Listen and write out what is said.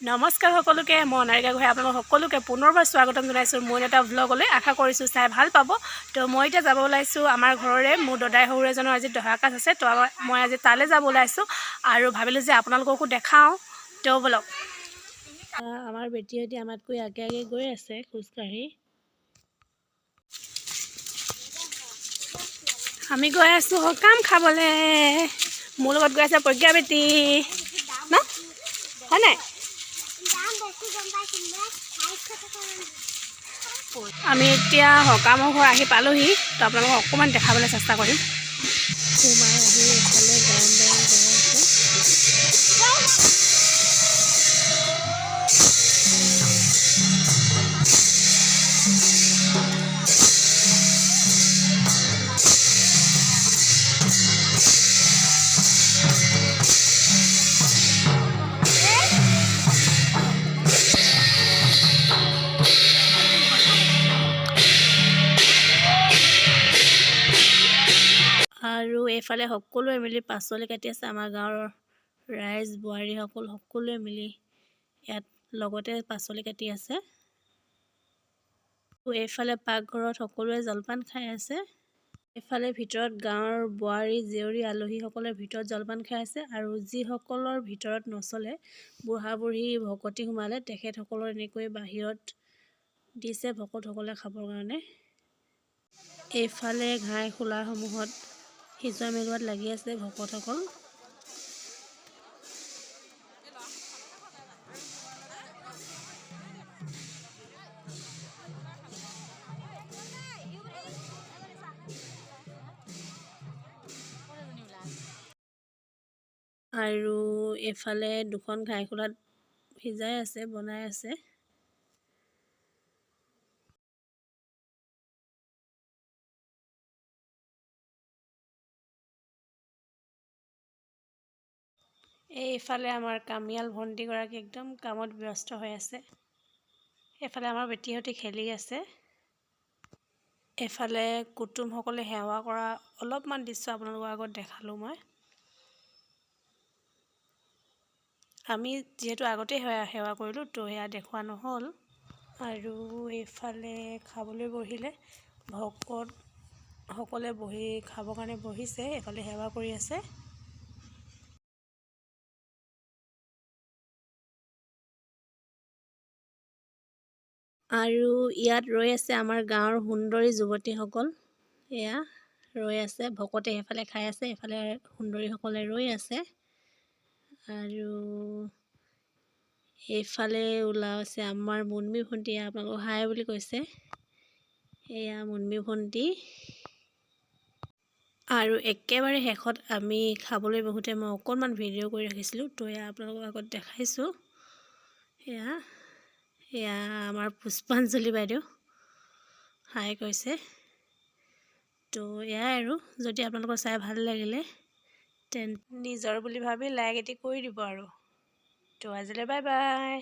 নমস্কাৰ সকলোকে মই নাৰিকা গোহাঁই আপোনালোক সকলোকে পুনৰবাৰ স্বাগতম জনাইছোঁ মোৰ এটা ভ্লগলৈ আশা কৰিছোঁ চাই ভাল পাব। তো মই এতিয়া যাব ওলাইছোঁ আমাৰ ঘৰৰে মোৰ দদাই সৰু এজনৰ আজি দহা কাজ আছে। তো মই আজি তালৈ যাব ওলাইছোঁ আৰু ভাবিলোঁ যে আপোনালোককো দেখাওঁ। তো বলক। আমাৰ বেটীহঁতে আমাতকৈ আগে আগে গৈ আছে খোজকাঢ়ি। আমি গৈ আছোঁ সকাম খাবলৈ। মোৰ লগত গৈ আছে প্ৰজ্ঞা বেটী ন হয় নাই? আমি এতিয়া সকামৰ ঘৰ আহি পালোহি। তো আপোনালোকক অকণমান দেখাবলৈ চেষ্টা কৰিম। সোমাই আহি এইফালে গৰম গৰম গৈ আছে। আৰু এইফালে সকলোৱে মিলি পাচলি কাটি আছে। আমাৰ গাঁৱৰ ৰাইজ বোৱাৰীসকল সকলোৱে মিলি ইয়াত লগতে পাচলি কাটি আছে। এইফালে পাকঘৰত সকলোৱে জলপান খাই আছে। এইফালে ভিতৰত গাঁৱৰ বোৱাৰী জীয়ৰী আলহীসকলে ভিতৰত জলপান খাই আছে। আৰু যিসকলৰ ভিতৰত নচলে বুঢ়া বুঢ়ী ভকতি সোমালে তেখেতসকলৰ এনেকৈ বাহিৰত দিছে ভকতসকলে খাবৰ কাৰণে। এইফালে ঘাই খোলাসমূহত সিজোৱা মেলোৱাত লাগি আছে ভকতসকল। আৰু এইফালে দুখন ঘাই খোলাত সিজাই আছে বনাই আছে। এইফালে আমাৰ কামিয়াল ভণ্টিগৰাকী একদম কামত ব্যস্ত হৈ আছে। এইফালে আমাৰ বেটীহঁতে খেলি আছে। এইফালে কুটুমসকলে সেৱা কৰা অলপমান দৃশ্য আপোনালোকৰ আগত দেখালোঁ মই। আমি যিহেতু আগতেই সেৱা কৰিলোঁ তো সেয়া দেখুওৱা নহ'ল। আৰু এইফালে খাবলৈ বহিলে ভকতসকলে বহি খাবৰ কাৰণে বহিছে। এইফালে সেৱা কৰি আছে। আৰু ইয়াত ৰৈ আছে আমাৰ গাঁৱৰ সুন্দৰী যুৱতীসকল। এয়া ৰৈ আছে। ভকতে সেইফালে খাই আছে, এইফালে সুন্দৰীসকলে ৰৈ আছে। আৰু এইফালে ওলাইছে আমাৰ মুনমী ভণ্টি। আপোনালোকক হাই বুলি কৈছে। এয়া মুনমী ভণ্টি। আৰু একেবাৰে শেষত আমি খাবলৈ বহুতে মই অকণমান ভিডিঅ' কৰি ৰাখিছিলোঁ। তো এয়া আপোনালোকৰ আগত দেখাইছোঁ। এয়া আমাৰ পুষ্পাঞ্জলি বাইদেউ হাই কৈছে। তো এয়াই আৰু যদি আপোনালোকৰ চাই ভাল লাগিলে নিজৰ বুলি ভাবি লাইক এটি কৰি দিব আৰু। তো আজিলৈ বাই বাই।